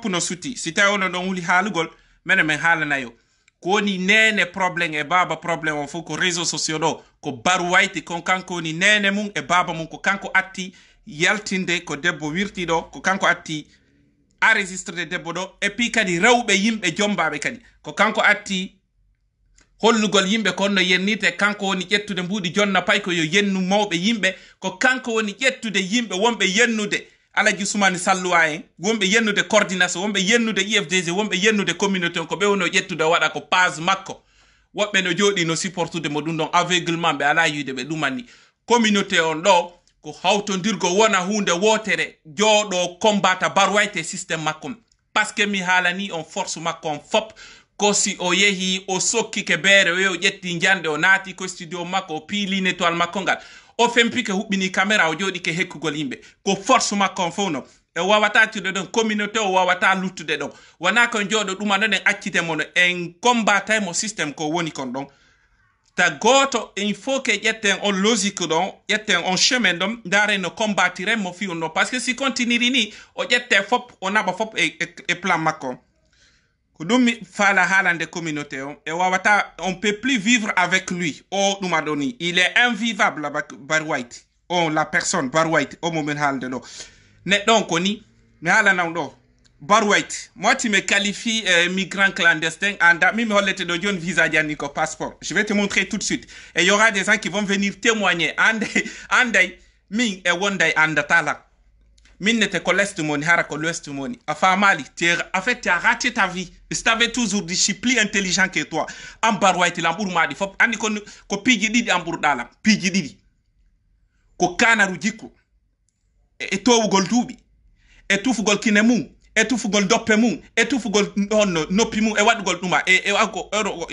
no suti si tawi ono ɗon huli haalugol minen min haalanayo ko woni nene probléme e baba probléme o fof ko réseau sociaux ɗo ko barwayti kon kanko woni nene mum e baba mum ko kanko atti yaltinde ko debbo wirtiɗo ko kanko atti enregistrede debbo ɗo et puis kadi rewɓe yimɓe jombaɓe kadi ko kanko atti hollugol yimɓe ko no yennite kanko woni ƴettude mbuɗi jonna pay ko yo yennu mawɓe yimɓe ko kanko woni ƴettude yimɓe wonɓe yennude Alaji Soumani Salloua en wonɓe yennude coordination wonɓe yennude IFDG wonɓe yennude communauté on ko ɓe wono ƴettude waɗa ko page makko woɓɓe no jooɗi no supportude mo ɗum ɗon aveuglement ɓe ala yiide ɓe ɗumanni communauté on ɗo ko hawtodirgo wona hunde wotere jooɗo combata barwayte systéme makko par ce que mi haalani on force makko on fop ko si o yehi o sokkike beere o yehi o ƴetti jande o naati ko studio makko o piilini étoile makko ngal o fempike huɓɓini caméra o jooɗike hekkugol yimɓe ko force makko on fof no e wawata tude ɗon communauté o wawata luttude ɗon wona kon jooɗo ɗuma ɗon en accitemo no en combataymo systéme ko woni kon ɗon ta goto il faut que ƴetten on logique ɗon ƴetten on chemin ɗon daren no combattirenmo fiyon ɗon par ce que si continue ni o ƴette fop o naɓa fop e plan makko ko ɗum mi faala haalande communauté on e wawata on peut plus vivre avec lui o ɗuma ɗo ni il est invivable avec Barwayt on la personne Barwayt o momin haalde ɗo neɗɗo on ko ni mi haalanam ɗo Barwayt moi tu me qualifies migrant clandestin anda mi hollete ɗo joni visa janni ko passeport je vais te montrer tout de suite et il y aura des gens qui vont venir témoigner anday min e wonday andatala min n'était ko l'est moni hara ko l'ouest moni a famali en fait tu as raté ta vie si t'avais toujours dit je suis plus intelligent que toi am Barwayt lam ɓurmaɗi fop andi ko piiji ɗiɗi am ɓurɗalam piiji ɗiɗi ko kanaru jikku e towugol duuɓi e tufugol kine mum e tufugol doppe mum e tufugol on noppi mum e waɗugol ɗuma e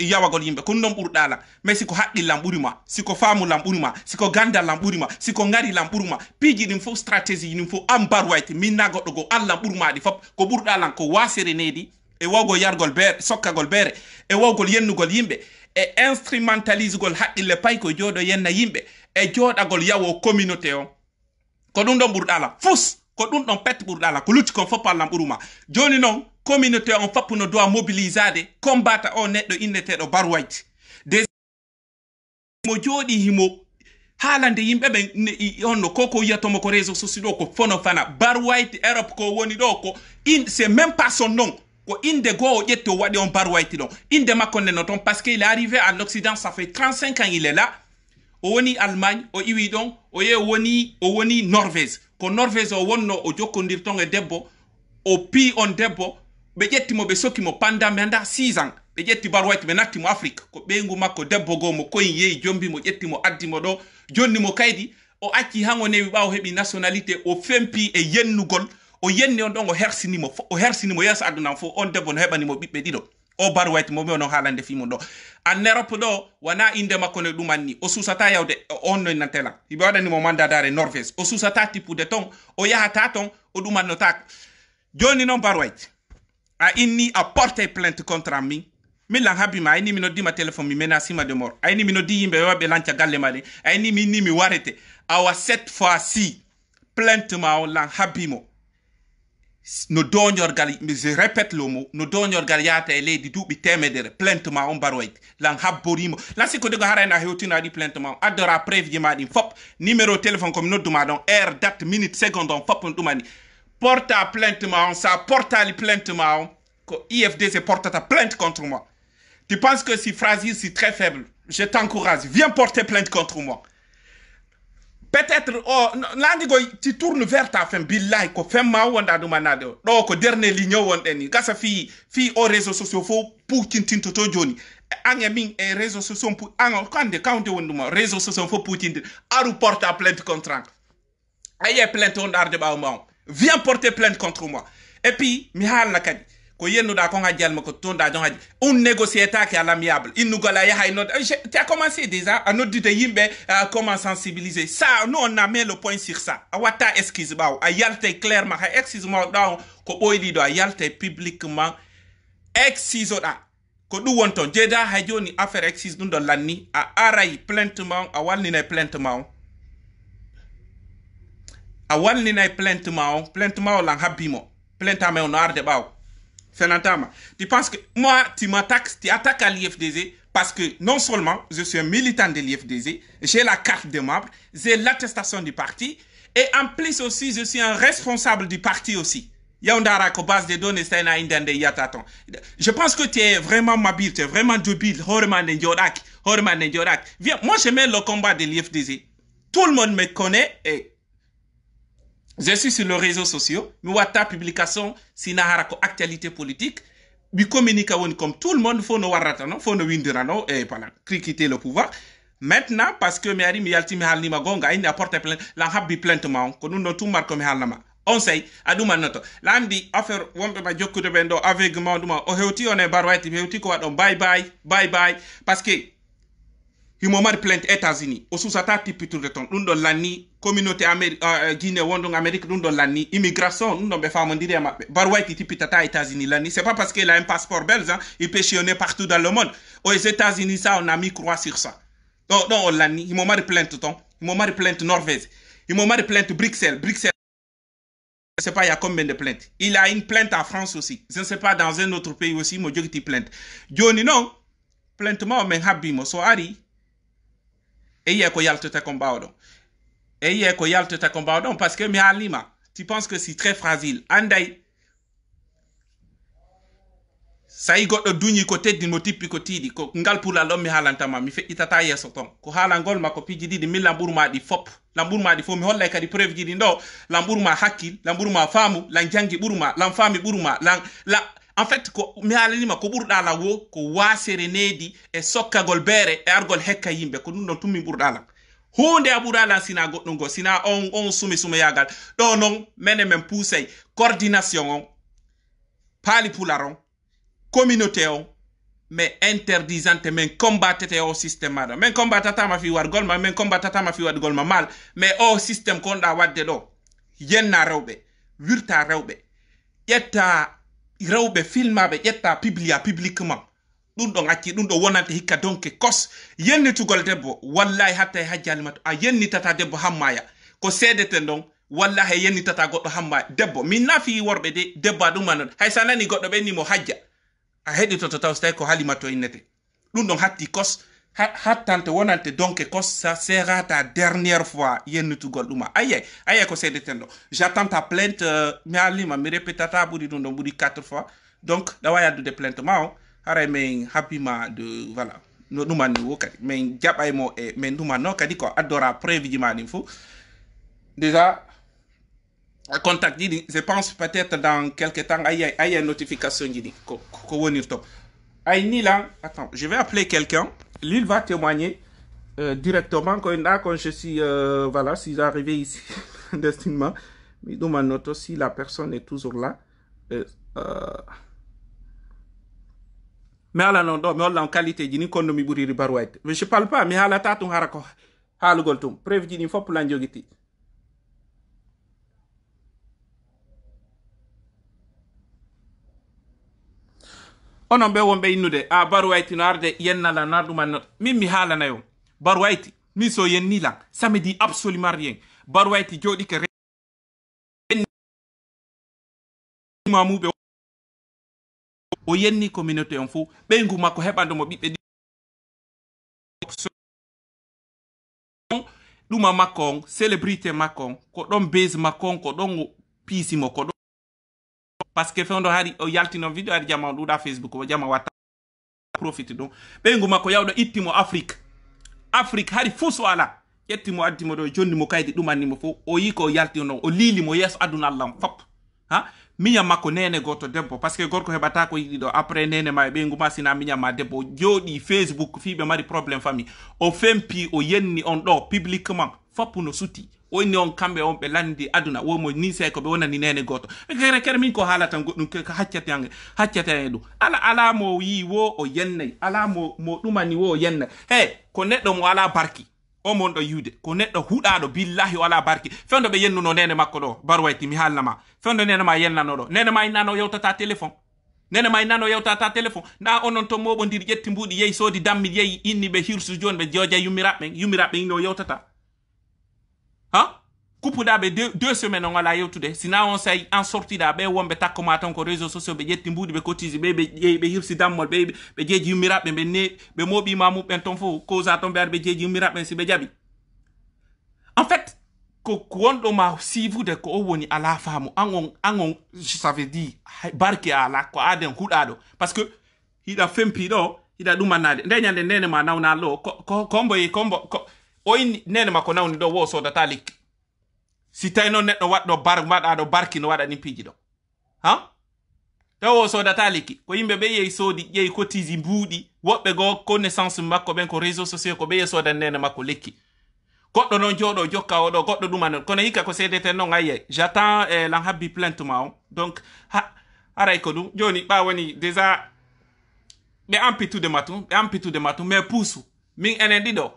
yawagol yimɓe ko ɗum ɓurɗalam mais siko haqqillam ɓurima siko famulam ɓurima siko gandallam ɓurima siko ngarilam ɓurima piiji ɗin fof stratégie ɗin fof am Barwayt min na goɗɗo go allah ɓurmaɗi fop ko ɓurɗalam ko wasere nedi e wawgol yargol beere sokkagol beere e wawgol yennugol yimɓe e instrumentalisegol haqqille pay ko jooɗo yenna yimɓe e jooɗagol yawo communauté on ko ɗum ɗon ɓurɗalam fus ko ɗum ɗon pet ɓurɗalam ko lutti kon fof allam ɓuruma joni noon communauté on fop no doit mobilisade combatta o neɗɗo inneteɗo Barwayt des mo jooɗi himo haalande yimɓe ɓe onno koko wiyatomo ko réseau sociaux ɗo ko fono fana Barwayt Europe ko woni ɗo ko c'est même pas son nom ko inde goo o ƴetti o waɗi on Barwayt ɗon inde makko nde no toon par ce qu'il est arrivé en Occident ça fait 35 ans il est là o woni Allemagne o iwi ɗon o yehi o woni Norvège ko Norvège o wonno o jokkodir ton e debbo o pi on debbo ɓe ƴettimo ɓe sokkimo pendant ɓe anda 6 ans ɓe ƴetti Barwayt ɓe nattimo Afrique ko ɓeygu makko debbo goo mo koyen yehi jombimo ƴettimo addimo ɗo jonnimo kaydi o acci han o newi ɓawo heɓi nationalité o fempi e yennugol o yenni on ɗon o hersinimo yeeso aduna fof on debbo no heɓanimo ɓiɓɓe ɗiɗo o Barwayt momi onon haalande fimum ɗo en Europe ɗo wona inde makko no ɗumanni o susata yawde on no nantela hiɓe waɗanimo mandatare Norvège o susata tippude ton o yahata ton o ɗumannotaka joni noon Barwayt a inni a porté plainte contre am min lan habbima a inni mi noddima téléphone mi menacima de mort a inni mi noddi yimɓe waɓe lanca galle maɗen a inni mi inni mi warete awa cette fois ci plainte ma o lan habbimo no doñorgal je répète le mot no doñorgal yaata e leydi duuɓi temedere plainte ma on Barwayt lan habborimo lan siko dego harayna hewtino aɗi plainte ma on addora préve ji ma ɗin fop numéro téléphone komi nodduma ɗon heure date minute seconde on fop on ɗumani porta plainte ma on sa portali plainte ma on ko IFDC portata plainte contre moi tu penses que si fragile si très faible je t'encourage viens porter plainte contre moi peut-être landigoy ti tourne vers ta femme billahi ko femma wonda ɗumanade o ɗo ko dernier ligne o wonɗen ni gasa fi o réseaux sociaux fo puccintinto to joni an e min e réseaux sociaux an kande kawde woni ɗuma réseaux sociaux fo puccintin aru porta plainte contre an ayiye plainte on arde ɓawma on viens porter plainte contre moi et puis mi haalna kadi ko yennuɗa kon hajjalma ko tonɗa jon haji on négociétake à l'amiable innugol a yaha tu as commencé déjà à noddide yimɓe comment sensibiliser ça nous on a mis le point sur ça a watta excuse ɓaw a yalte clairement hay excuse ma ɗa ko ɓoyɗiɗo a yalte publiquement excuse oɗa ko ɗum won toon jeeda hay joni affaire excuse ɗum ɗon lanni a aray plainte ma a walninay plainte ma on a walninay plainte ma on lan habbimo plainte à mon art de bao. Tu penses que moi, tu attaques à l'IFDZ parce que non seulement je suis un militant de l'IFDZ, j'ai la carte de membre, j'ai l'attestation du parti, et en plus aussi, je suis un responsable du parti aussi. Base de données, je pense que tu es vraiment mobile, tu es vraiment débile. Viens, moi je mets le combat de l'IFDZ. Tout le monde me connaît et je suis sur les réseaux sociaux. Je vois ta publication, si na harako actualité politique. Je communique comme tout le monde, faut no warata no, faut no windirano et voilà, critiquer le pouvoir. Maintenant, parce que me ari mi yalti mi halni ma gonga, il apporte plainte, la habbi plainte ma, ko nous no tout marko mi halnama. On sait, aduma noto. Landi affaire wombe ba jokkude bendo aveuglement duma o hewti on e barwaiti hewti ko wadon bye bye parce que himo mari plainte États-Unis o susata tipitur de ton dum do lanni communauté Guinée wondon Amérique dum do lanni immigration dum do be famondiri mabbe barwaiti tipitata États-Unis lanni c'est pas parce qu'il a un passeport belge hein, il peut chionner partout dans le monde aux États-Unis ça on a mis croix sur ça donc on lanni himo mari plainte ton himo mari plainte Norvège himo mari plainte Bruxelles je ne sais pas, il y a combien de plaintes. Il a une plainte en France aussi. Je ne sais pas, dans un autre pays aussi, il y a une plainte. Johnny, non. Plainte, moi, mais habimo, so ari. Et il y a quoi yalte ta combat, et il y a quoi yalte ta combat, parce que, mais Alima, tu penses que c'est très fragile. Andai. Ça y got dunyi côté di motipi côté di ko ngal pour la l'homme halantama mi fe itata yesoton ko halangol mako piji di mi lambourma di fop lambourma di fo mi holla kadi preuve di ndo lambourma hakil lambourma famu lan jangi burma lan fami burma lan la en fait ko mi halanima ko burda la wo ko wasere nedi e sokkagol bere e argol hekka yimbe ko dum don tummi burda la hunde aburda la sina goddo go sina on sumi yagal do non mene men poussay coordination on pali pularon communauté on mais interdisante men combattete au système do men combattata ma fi wargol ma men combattata ma fi wargol ma mal mais au système kon da wadde do yenna rewbe wirta rewbe yetta rewbe filmabe yetta publia publiquement dum do ngacci dum do wonante hikka donke kos yenni tugol debbo wallahi hatta hajjal mat a yenni tata debbo hammaya ko sedete don wallahi yenni tata goddo hammaya debbo min nafi worbe de debba dum man hay sanani goddo be ni mo hajja a heɗi to taw ko halimato innete ɗum ɗon hatti kos hattante wonante donc kos ça sera ta dernière fois yennitugol ɗuma aye ko seedeten ɗo j'attends ta plainte mi halima mi répétata ɓuri ɗum ɗon ɓuri 4 fois donc ɗawa yaddude plainte ma o haray min habbima de voilà no ɗumanni wo kadi min jaɓaymo e min ɗumanno kadi ko addora preuve ji ma ɗin fo déjà contact dit, je pense peut-être dans quelques temps il y a une notification dit attends, je vais appeler quelqu'un, lui va témoigner directement quand je suis voilà, si j'arrive ici destinement, mais ma note si la personne est toujours là mais ala non mais on en qualité dit ni kono mi buri ribarwait mais je parle pas mais ala tatu harako halu goltum preuve dit faut pour l'anjogiti. Onon be wonbe innude a barwayti no arde yennala narduman min mi halana yo barwayti mi so yennila ça me dit absolument rien barwayti jodi ke mamube o yenni communauté on fu be ngu makko hebando mo bibbe duma makko célébrité makko ko don base makko ko don pisimo ko parce que fondo hari o yaltino video ari jama duda Facebook o jama wata profit don be nguma ko yawdo ittimo Afrique hari fuso ala yettimo addimo do jonni mo kaydi dumani mo fo o yi ko yaltino o lili mo yeso aduna Allah fop ha minya makko nene goto debbo parce que gorko hebata ko yidi do après nene ma be nguma sina minya ma debbo jodi Facebook fibe mari problème famille o fempi o yenni on do publiquement fop no suti o ni on kambe on be landi aduna wo mo ni se ko be wonani nene goto kere min ko halata goddum ka haccate du ala mo yi wo o yenne ala mo dumani wo yenne ko neddo mo ala barki o mon do yude ko neddo hudado billahi wala barki fendo be yennuno nene makko do barwayti mi halnama fendo nene ma yennano do nene ma nano yewtata téléphone nene ma nano yewtata téléphone na onon to moɓodiri ƴetti mbudi yeyi sodi dammi yeyi inni be hirsu joni be joja yumiraɓe no yewtata ha coupe da be 2 semaines on ala yewtude sina on say en sorti da be wonbe takoma tan ko réseaux sociaux be jetti mbudi be cotise be hirsi dammol be jeji yumirabe be ne be mobi mamu ben ton fo causa ton be jeji yumirabe si be jabi en fait ko wondo ma sivude ko woni ala famu angon ça veut dire barke ala ko aden hudado parce que hida fempi do hida dumanade ndanyande nene ma nawna lo kombo oyin nene ma ko nawni do wo so data lik si tay non neddo waddo do barki no wada ni piji do ha tawo so data liki ko yimbe be yeyi sodi yeyi kotizi mbudi wobbe go connaissance makko ben ko réseaux sociaux ko be yeyi soda nene makko lekki goddo non jodo jokka o do goddo duman kono hikka ko cdt non aye j'attends lan habbi plainte ma donc aray ko dum joni ba woni déjà be ampitu de matum mais pousu min enen dido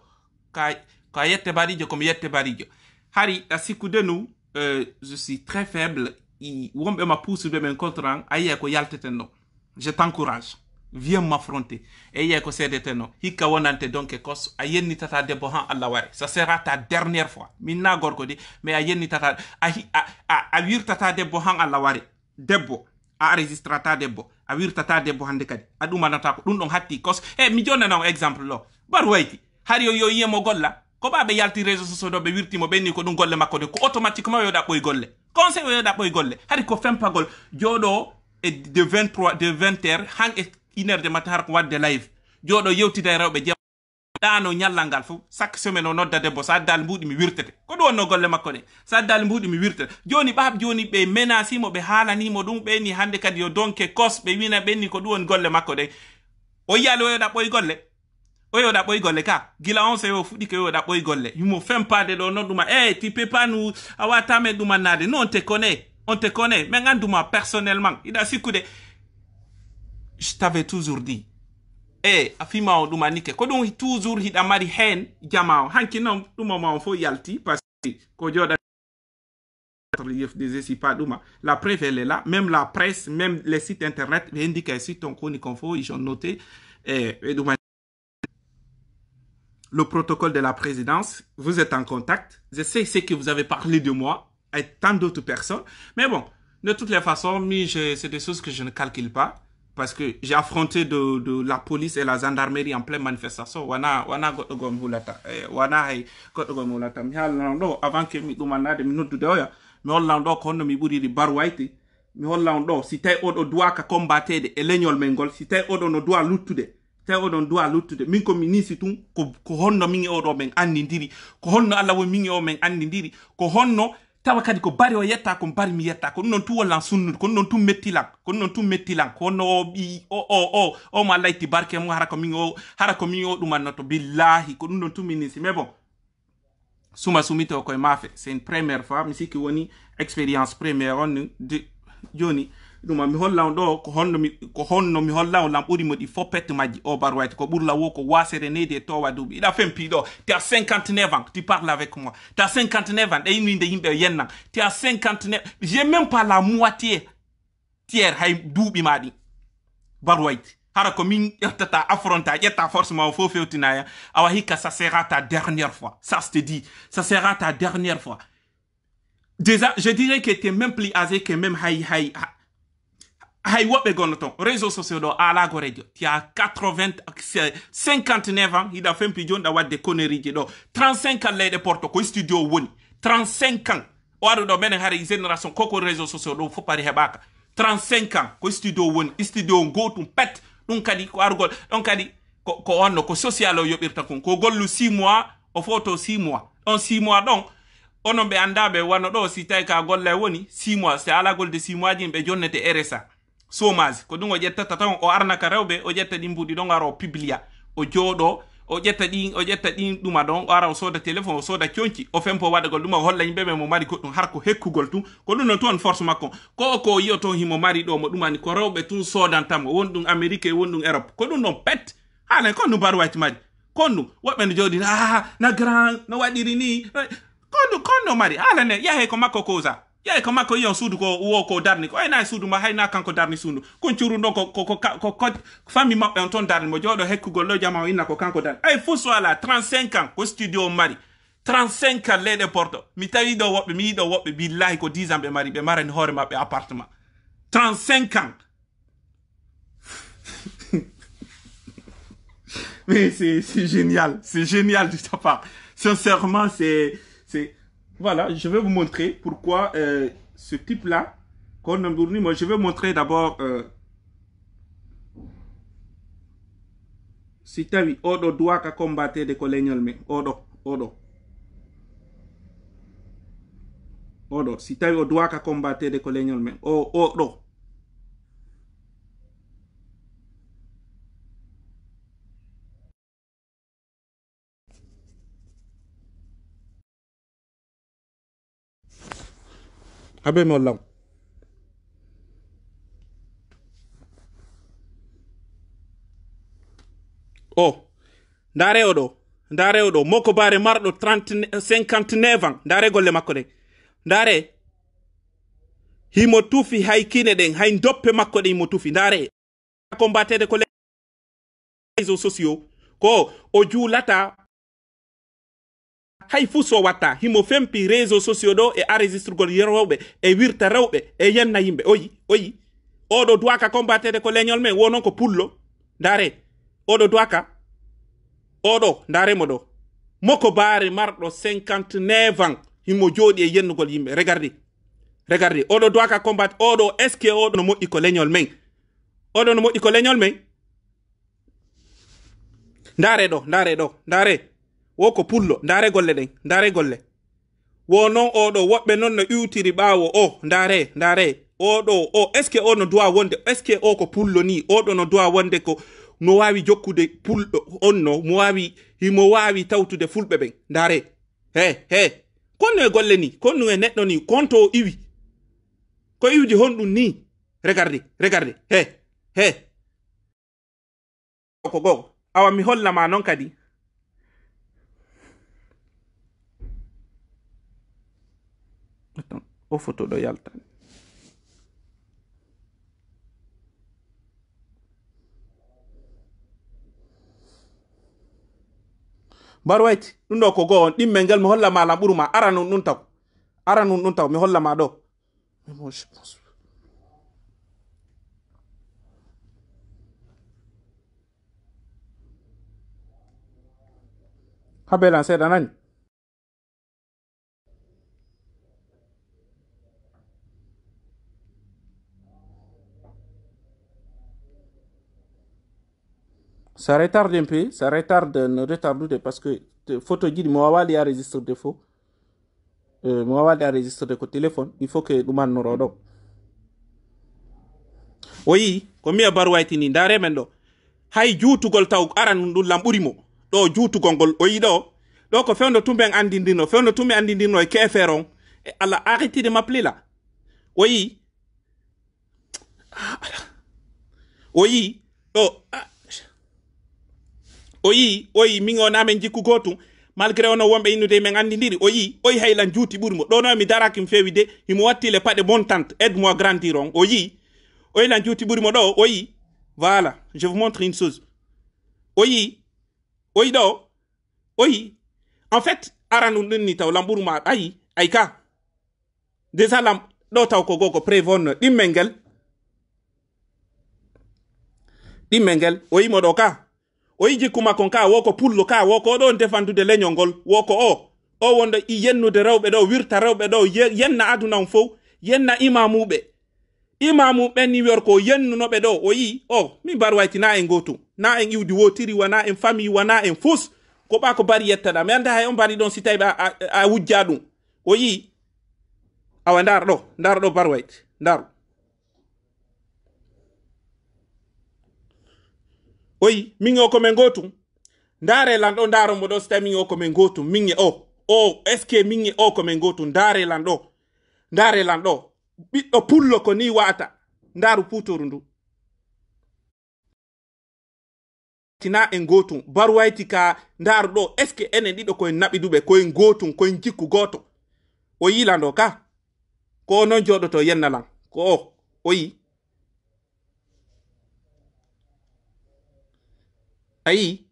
ka yette barijo comme yette barijo hari asiku de nous je suis très faible i wombe ma pousu de men contrant aye ko yalteten no je t'encourage viens m'affronter et yé ko cdt no hikka wonante donc kos a yenni tata debbo han Allah wari ça sera ta dernière fois minna gorko di mais a yenni tata a wirtata debbo han Allah wari debbo a registrata debbo a wirtata debbo hande kadi aduma nata ko dum don hatti kos mi jonna non exemple lo bar wayti hari yo yemo golla ko babe yalti réseaux sociaux do be wirtimo benni ko dum golle makko de ko automatiquement yo da boy golle conseil yo da boy golle hari ko fempagol jodo et de 20h hang 1h de matin har ko wadde live jodo yewtide rewbe jam dano nyallangal fu chaque semaine on nodda debbo sa dal mbudi mi wirtete ko do wonno golle makko de sa dal mbudi mi wirtete joni baab joni be menasi mo be halani mo dum be ni hande kadi yo donke kos be wina benni ko do won golle makko de o yalo yo da boy golle o yo da boy golle ka gila on se yo fudi ke yo da boy golle yumo fem pas de do noduma tu peux pas nous awata me duma nade non on te connaît mais nganduma personnellement ida sikude je t'avais toujours dit afima o duma nike ko dum toujours hida mari hen jamao hanki non duma ma fo yalti parce que ko joda pas duma la preuve elle est là même la presse même les sites internet indiquent si ton chronique info ils ont noté duma le protocole de la présidence vous êtes en contact je sais ce que vous avez parlé de moi et tant d'autres personnes mais bon de toutes les façons c'est des choses que je ne calcule pas parce que j'ai affronté de la police et la gendarmerie en pleine manifestation wana godogom hulata wana hay godogom hulata mi halando avant que mi dumanade mi noddude oya mi hollando ko honno mi buriri barwayti mi hollando si tay odo doit ka combatede e leñol men gol si tay odo no doit luttude tay odo doit luttude min ko mi nisi tun ko honno min e odo men andindiri ko honno Allah wo min e o men andindiri ko honno tawa kadi ko bari o yetta ko bari mi yetta ko non tu wala sunnude ko non tu mettilan ko no bi o ma layti barke mo harako min o dum annoto billahi ko non tu minisi mais bon suma sumito ko mafe c'est une première fois mi siki woni expérience première on de joni dum mi hollan do ko honno mi hollan lam buri modi fo pet maji o barwait ko burla wo ko wasere nede to wadubi ida fempi do tu as 59 ans tu parles avec moi tu as 59 ans e yinde yimbe yenna tu as 59 j'ai même pas la moitié tiers hay duubi madi barwait hara ko min tata affronta yetta forcément fo fewtinaya awa hika ça sera ta dernière fois ça se te dit ça sera ta dernière fois déjà je dirais que tu es même plus âgé que même hay wobe gonoton réseaux sociaux do ala go radio ti a 59 ans ida fempi jonda wadde connerie do 35 ans lede porto ko studio woni 35 ans wado do menen hari génération koko réseaux sociaux do fo pari hebaka 35 ans ko studio woni studio gotum pet dum kadi ko argol don kadi ko onno ko social o yobirta ko gollu 6 mois o photo 6 mois on 6 mois donc onon be andabe wano do si tay ka golle woni 6 mois c'est ala gol de 6 mois jimbe jonnete RSA somage ko dum o jettata tan o arnaka rewbe o jetta di mbudi don aro publia o jodo o jetta di duma don ara o soda téléphone o soda cionci o fempo wada gol dum o holla yimbe mo mari ko dum har ko hekkugol tum ko dum non ton force makko ko yoto himo mari do mo dumani ko rewbe tun sodan tam won dum Amerique won dum Europe ko dum non pet hala ko dum bar wati mari ko dum wobbe no jodi na grand no wadiri ni kono mari ala ne yahe ko makko koza yahe ko makko yon sudu ko wo ko darni ko na sudu ma hayna kanko darni sudu ko ciuru ndo ko fami mabbe on ton darni mo jodo hekkugol lo jama ina ko kanko darni fu so ala 35 ans ko studio mari 35 ans leyɗe porto mi tawi ɗo woɓɓe mi yiɗo woɓɓe billahi ko 10 ans ɓe mari ɓe marani hoore maɓɓe appartement 35 ans. Mais c'est génial de ta part. Sincèrement, voilà, je vais vous montrer pourquoi ce type-là, moi je vais montrer d'abord si tawi oɗo duwaka combattede ko leñol men oɗo si tawi o duwaka combattede ko leñol men oɗo habe mi hollam ndare oɗo Moko Bare marɗo 59 ans ndare golle makko ɗen ndare himo tufi hay kine ɗen hay doppe makko ɗen himo tufi ndare combattede ko réseaux sociaux ko o juulata hay fuu so watta himo fempi réseaux sociaux ɗo e enregistrugol rewɓe e wirta rewɓe e yenna yimɓe oyi oɗo duwaka combattede ko leñol men wonon ko pullo ndare oɗo duwaka oɗo ndaremo ɗo Moko Bare marɗo 59 ans himo jooɗi e yennugol yimɓe regardez oɗo duwaka combattre oɗo est ce que oɗo no moƴƴi ko leñol men oɗo no moƴƴi ko leñol men ndare wo ko pullo ndare golle ɗen ndare golle wo non oɗo woɓɓe non no iwtiri ɓaawo ndare oɗo est ce que o no duwa wonde est ce que o ko pullo ni oɗo no duwa wonde ko no wawi jokkude pulɗo onno himo wawi tawtude fulɓe ɓen ndare he konno e golle ni konno e neɗɗo ni konto o iwi ko iwdi honɗum ni regardez he ko gogo awa mi hollama non kadi o photo ɗo yalta barwayti ɗum ɗo ko goo on ɗimmel ngel mi hollama lam ɓuruma ara nun ɗum taw mi hollama ɗo habelan seeɗa nani ça retarde un peu, ça retarde, ne retarde parce que photo dit moi wali a registre de faux. Moi wali a registre de téléphone, il faut que nous man norodo. Oui, comme mi barwaiti ni ndare men do. Hay juutugol taw aran ndul lamburimo. Do juutugol gol o yi do ko fewndo tumbe andindino, fewndo tumbe andindino e keferon. Et Allah arrêtez de m'appeler là. Oui. Oui. Oyi min o namen jikku gotum malgré ono wonɓe innude men andidiri oyi haylan juuti ɓurimo ɗo no mi daraki mi fewi de himo watti le paɗe montante aide moi grandir on oyi lan juuti ɓurimo ɗo voilà je vous montre une chose oyi ɗo en fait aran ɗum ɗum ni taw lam ɓuruma ay ka déjà lam ɗo taw ko gogo prévonno ɗimmel ngel oyimo ɗo ka oyi jikkuma kon ka woko pullo ka woko ɗo defandude leñol ngol woko o wonɗo i yennude rewɓe ɗo wirta rewɓe ɗo yenna aduna on fof yenna imamuɓe ni wiyor ko yennunoɓe ɗo min barwayti na en gotum na en iwdi wotiri wana en famille wana en fus ko ɓa ko bari yettaɗa mi anda hay on mbari ɗon si tawi a wujja ɗum awa ndar ɗo barwayti ndaru min o ko men gotum ndare lan ɗo ndaro mo ɗo so tawi min o ko men gotum min e est ce que min e ko men gotum ndare lan ɗo ɓiɗɗo pullo ko ni wata ndaru putoru ndu tina en gotum barwayti ka ndaru ɗo est ce que enen ɗiɗo koyen naɓiduɓe koyen gotum koyen jikku goto o yilan ɗo ka ko non joɗoto yennalan ko ayi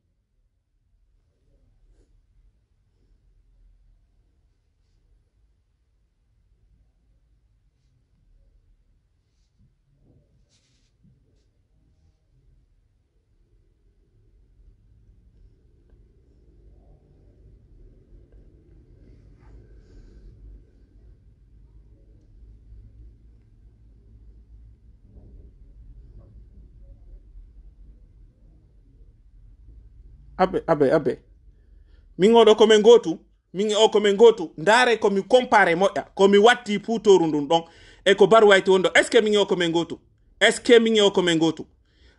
abe min oɗo komin gotu min o komin gotu ndare komi compare moƴƴa komi watti putoru ndun ɗon e ko barwayti won ɗo est ce que min o komin gotu est ce que min o komin gotu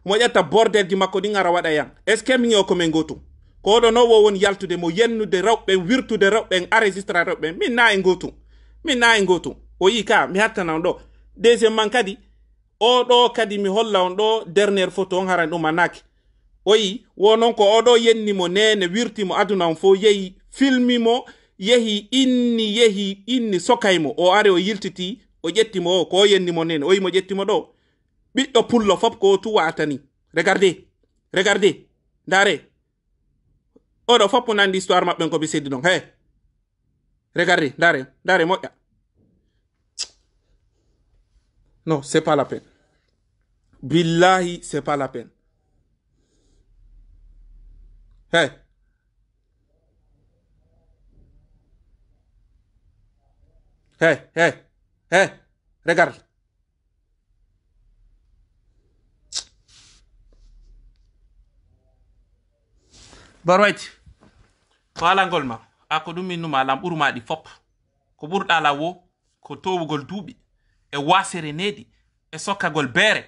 moƴƴata bordelji makko ɗin ara waɗa yan est ce que min o komin gotu ko oɗo no wo woni yaltude mo yennude rewɓe wirtude rewɓe enregistra rewɓe min na en gotu o yi ka mi hattana on ɗo deuxiémement kadi oɗo kadi mi holla on ɗo dernière photo on haran ɗum annaki o yi wonon ko oɗo yennimo nene wirtimo aduna on fo yehi filmimo yehi inni sokaymo o ari o yiltiti o ƴettimo o ko o yennimo nene o yi mo ƴettimo ɗo ɓiɗɗo pullo fop ko tuwa atani regardez ndare oɗo fop nandi histoire maɓɓen ko ɓe seddi ɗon he regardez ndare moƴƴa non c'est pas la peine billahi c'est pas la peine hey regarde barwayti ko alangol ma ako ɗum minnuma alam ɓurmaɗi fop ko ɓurɗa ala wo ko towugol duuɓi e wasere needi e sokkagol beere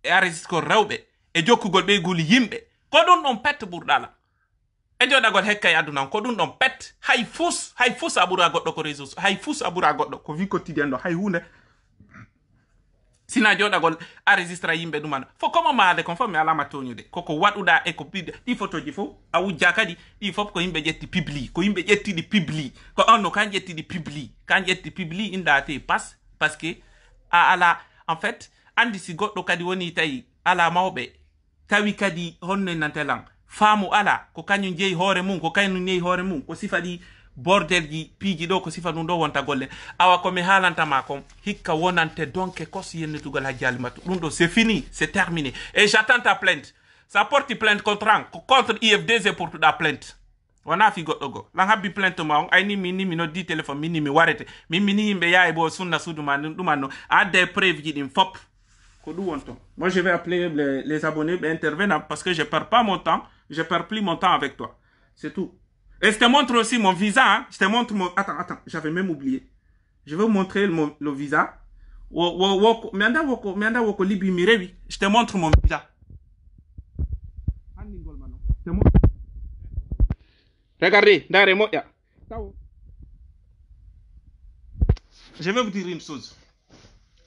e arresiskol rewɓe e jokkugol ɓeygol yimɓe ko ɗum ɗon pet ɓurɗala e joɗagol hekka e aduna ko ɗum ɗon pet hay fus a ɓura goɗɗo ko réseau hay fus a ɓura goɗɗo ko vie quotidien ɗo hay hunde sina joɗagol enregistra yimɓe ɗuman fo comment ma haalde kon fof mi alama toñude koko waɗuɗa e ko ɓiɗɗe ɗi photo ji fof a wujja kadi ɗi fof ko yimɓe ƴetti publie ko yimɓe ƴettiɗi publie ko on no kan ƴettiɗi publie kan ƴetti publie inɗa te passe parce que a ala en fait andi si goɗɗo kadi woni tawi ala mawɓe tawi kadi honno nantelan faamu ala ko kañum jeeyi hoore mum ko kañum yeeyi hoore mum ko sifa ɗi bordelji piiji ɗo ko sifa ɗum ɗo wonta golle awa komi haalantama kon hikka wonante donke kos yennitugol ha jalimatu ɗum ɗo c'est fini c'est terminé et j'attends ta plainte sa porte plainte contre IFDG portuɗa plainte wona fi goɗɗo go lan habbi plainte ma on ayni mi noddi téléphone minni mi warete mini yimɓe yaawi bo sunna suudu ma ɗuman no adde preuve ji ɗin fop ko ɗum wonton moi je vais appeler les abonnés intervenants parce que je perds pas mon temps je perds plus mon temps avec toi c'est tout. Et je te montre aussi mon visa. Hein? Je te montre mon... Attends, j'avais même oublié. Je vais vous montrer le visa. Je te montre mon visa. Regardez, je vais vous dire une chose.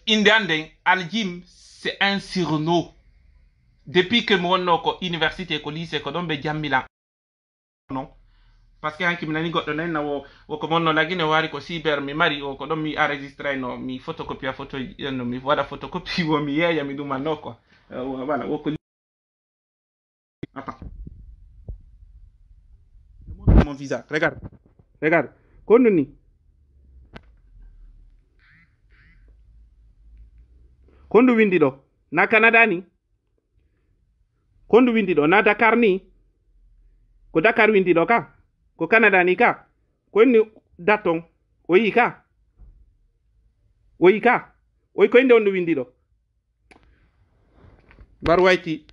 Indianden, Al-Jim, c'est un surnom. Depuis que mon université, lycée, que l'on Milan. Non. Parce que hanki minani goɗɗo nani na wo ko monno lagine wari ko cyber mi mari o ko ɗon mi enregistré no mi photocopie photo no mi waɗa photocopie wo mi yeeya mi ɗumanno quoi voilà wo ko attends mon visa regarde konno ni kondu windi ɗo na Canada ni kondu windi ɗo na Dakar ni ko Dakar windi ɗo ka ko Canada ni ka ko ni daton o yi ka oyi ko inde on ɗo windi ɗo barwayti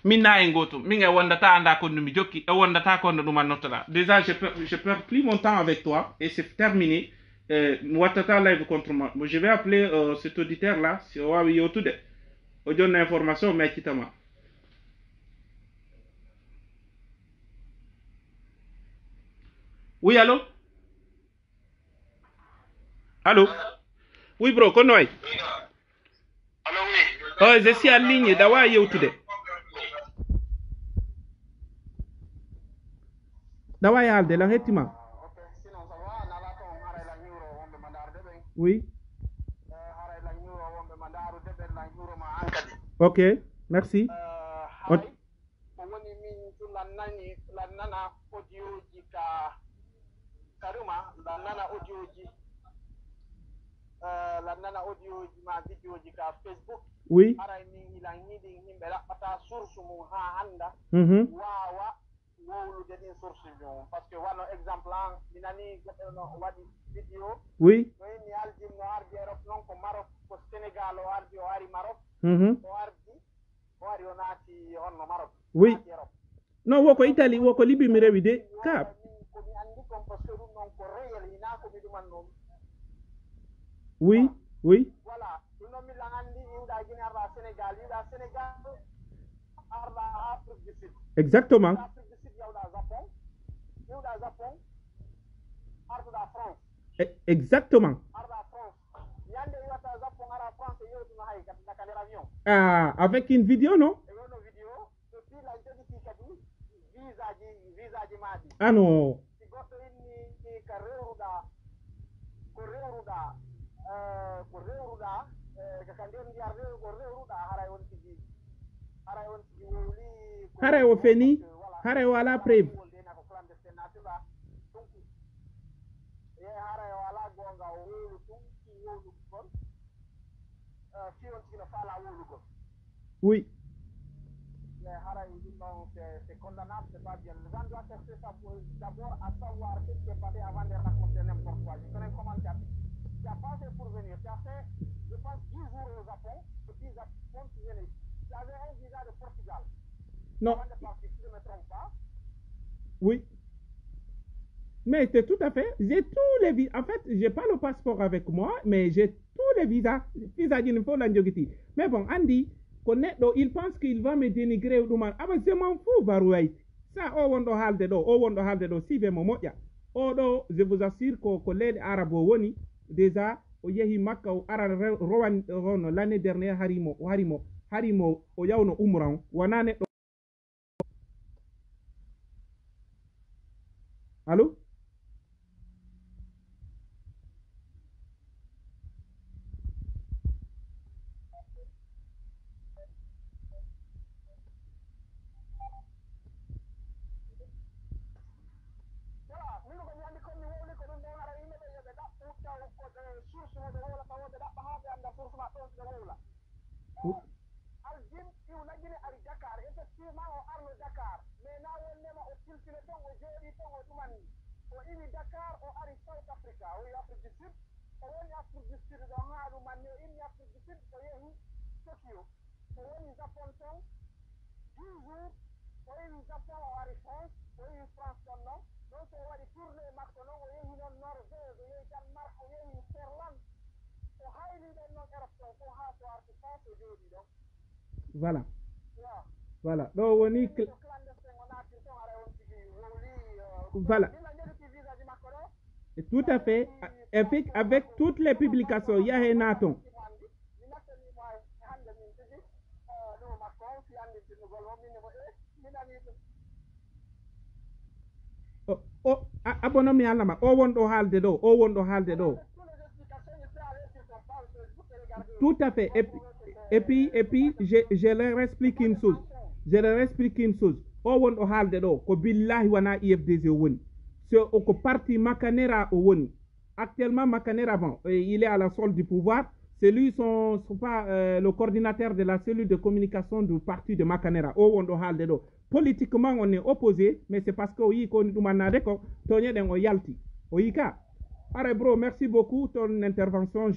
min na en goto min e wondata anda konno mi jokki e wondata konno ɗum annottoɗa déjà je perds plus mon temps avec toi et c'est terminé wattata live contre moi je vais appeler cet auditeur là si o wawi yewtude o jonna information mi accitama. Oui, allô? Allô? Oui, bro, comment est-ce? Allô, oui. Oh, je suis en ligne. Dawa yewtude. Dawa yalde la hettima. Oui. Ok, merci. Karuma lannana audioji ma vidéoji ka Facebook oui aray min ilan yiɗi yimɓe ɗaɓɓata source mum ha anda wawa wowlude ɗin source mum par ce que wano exemple an mi nani goɗɗo no waɗi vidéo oui noyi mi aljim no ardi Europe noon ko Maroc ko Sénégal o ardi o ari Maroc o ari o naati honno Maroc oui non woko Italie woko Libi mi rewi de ka ko mi andi kon parce que ɗum noon ko réel hina ko mi ɗuman noon oui oui voilà ɗum noon millan andi iwɗa guine arɗa Sénégal yiwɗa Sénégal arɗa Afrique du Sud exactement Afrique du Sud yawɗa Japon yiwɗa Japon artuɗa France exactement arɗa France yande iwata Japon ara France e yewtuno hay daka nder avion ah avec une vidéo non e wono vidéo e puis la joguiti kadi visa ji maɗi ah non si goɗɗo inni ko rewruɗa ko rewruɗa kaka nder ndiyar ko rewruɗa haray on tigi wowli haray o feni haray o ala preuve woldena ko clandestin natuɗa donc haray o ala gonga o wowlu ɗum wowlugol fi on tigi no faala wowlugol oui mais haray ɗum non c'est condamnable, c'est pas bien. Les gens doivent tester ça d'abord à savoir ce qui est passé avant de raconter n'importe quoi. Je ferai un commentaire. Tu as pas fait pour venir. Tu as fait, je pense, 10 jours au Japon. Et puis, Japon, tu venais. Tu avais un visa de Portugal. non Avant de partir, si je ne me trompe pas. oui mais c'est tout à fait j'ai tous les visas en fait j'ai pas le passeport avec moi mais j'ai tous les visas ji ne faut la jogiti mais bon Andy il pense qu'il va me dénigrer ɗuman aba je m'en fous Barouaiti ça o wonɗo haalde ɗo sive mo moƴƴa o ɗo je vous assure ko leyɗe arabe o woni déjà o yehi makka o ara rowan hono l'année dernière harimo o yawno umra on wona neɗɗo allo aljim iwnagine ari Dakar effectivement o arno Dakar mais na wonnema o tiltine ton o jooɗi ton o ɗuman o iwi Dakar o ari South Africa o yi Afrique du Sud o woni Afrique du Sud ɗo ha ɗuman ni o inni Afrique du Sud o yehi Tokyo o woni Japon ton 10 jours o yehi Japon o ari France o yehi France ton noon ɗon so waɗi tourné makko noon o yehi noon Norvège o yehi Danemark o yehi Finlande o hayli ɗon noon Europe ton fof ha so arti France o jooɗi ɗon voilà ɗo woni voilà tout à fait avec toutes les publications yahe naton abonomi allama o wonɗo haalde ɗo tout à fait et puis je leur explique une chose o wonɗo haalde ɗo ko billahi wana IFDG o woni so ko parti Makanera o woni actuellement Makanera bon il est à la solde du pouvoir c'est lui le coordinateur de la cellule de communication du parti de Makanera o wonɗo haalde ɗo politiquement on est opposé mais c'est parce que o yi ko woni ɗumannade ko toñeɗen o yalti o yi ka are bro merci beaucoup ton intervention